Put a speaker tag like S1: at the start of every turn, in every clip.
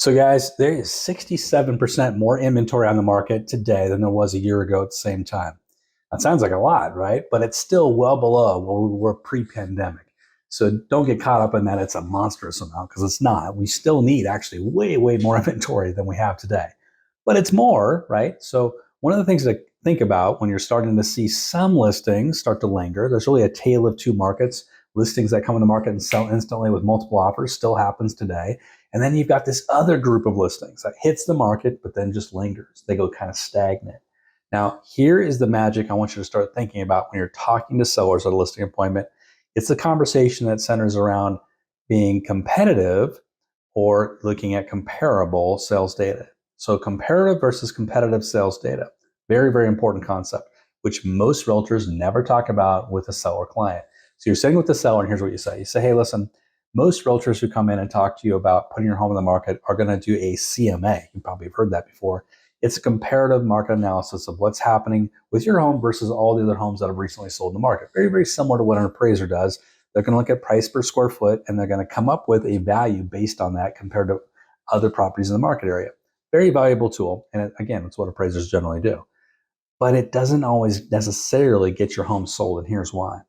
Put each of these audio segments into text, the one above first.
S1: So guys, there is 67% more inventory on the market today than there was a year ago at the same time. That sounds like a lot, right? But it's still well below where we were pre-pandemic. So don't get caught up in that it's a monstrous amount, because it's not. We still need actually way, way more inventory than we have today. But it's more, right? So one of the things to think about when you're starting to see some listings start to linger, there's really a tale of two markets. Listings that come in the market and sell instantly with multiple offers still happens today. And then you've got this other group of listings that hits the market, but then just lingers. They go kind of stagnant. Now, here is the magic I want you to start thinking about when you're talking to sellers at a listing appointment. It's a conversation that centers around being competitive or looking at comparable sales data. So comparative versus competitive sales data. Very, very important concept, which most realtors never talk about with a seller client. So you're sitting with the seller, and here's what you say. You say, hey, listen, most realtors who come in and talk to you about putting your home on the market are going to do a CMA. You probably have heard that before. It's a comparative market analysis of what's happening with your home versus all the other homes that have recently sold in the market. Very, very similar to what an appraiser does. They're going to look at price per square foot, and they're going to come up with a value based on that compared to other properties in the market area. Very valuable tool. And again, it's what appraisers generally do. But it doesn't always necessarily get your home sold, and here's why.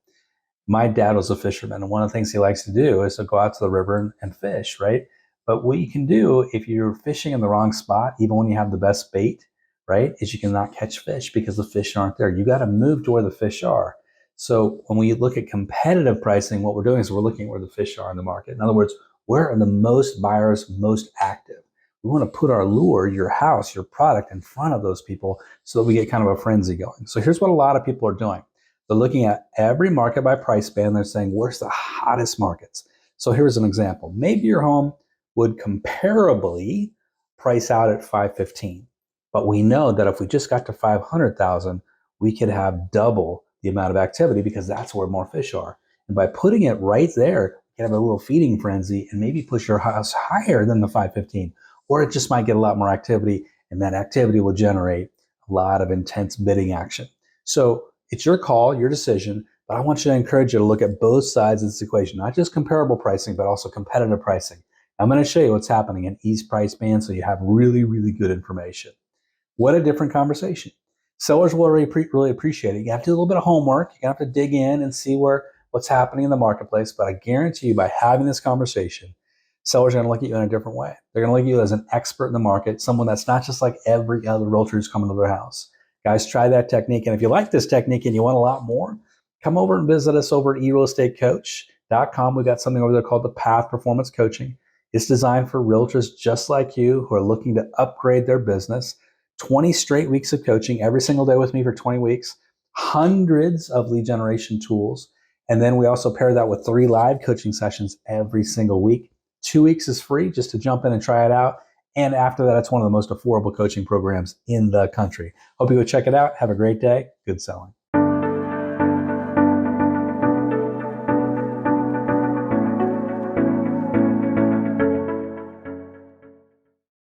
S1: My dad was a fisherman, and one of the things he likes to do is to go out to the river and fish, right? But what you can do if you're fishing in the wrong spot, even when you have the best bait, right, is you cannot catch fish because the fish aren't there. You got to move to where the fish are. So when we look at competitive pricing, what we're doing is we're looking at where the fish are in the market. In other words, where are the most buyers most active? We want to put our lure, your house, your product in front of those people so that we get kind of a frenzy going. So here's what a lot of people are doing. They're looking at every market by price band. They're saying, where's the hottest markets? So here's an example. Maybe your home would comparably price out at 515. But we know that if we just got to 500,000, we could have double the amount of activity because that's where more fish are. And by putting it right there, you can have a little feeding frenzy and maybe push your house higher than the 515. Or it just might get a lot more activity, and that activity will generate a lot of intense bidding action. So it's your call, your decision, but I want you to encourage you to look at both sides of this equation, not just comparable pricing, but also competitive pricing. I'm going to show you what's happening in each price band so you have really, really good information. What a different conversation. Sellers will really appreciate it. You have to do a little bit of homework. You have to dig in and see what's happening in the marketplace, but I guarantee you by having this conversation, sellers are going to look at you in a different way. They're going to look at you as an expert in the market, someone that's not just like every other realtor who's coming to their house. Guys, try that technique. And if you like this technique and you want a lot more, come over and visit us over at eRealEstateCoach.com. We've got something over there called the Path Performance Coaching. It's designed for realtors just like you who are looking to upgrade their business. 20 straight weeks of coaching every single day with me for 20 weeks, hundreds of lead generation tools. And then we also pair that with 3 live coaching sessions every single week. 2 weeks is free just to jump in and try it out. And after that, it's one of the most affordable coaching programs in the country. Hope you go check it out. Have a great day. Good selling.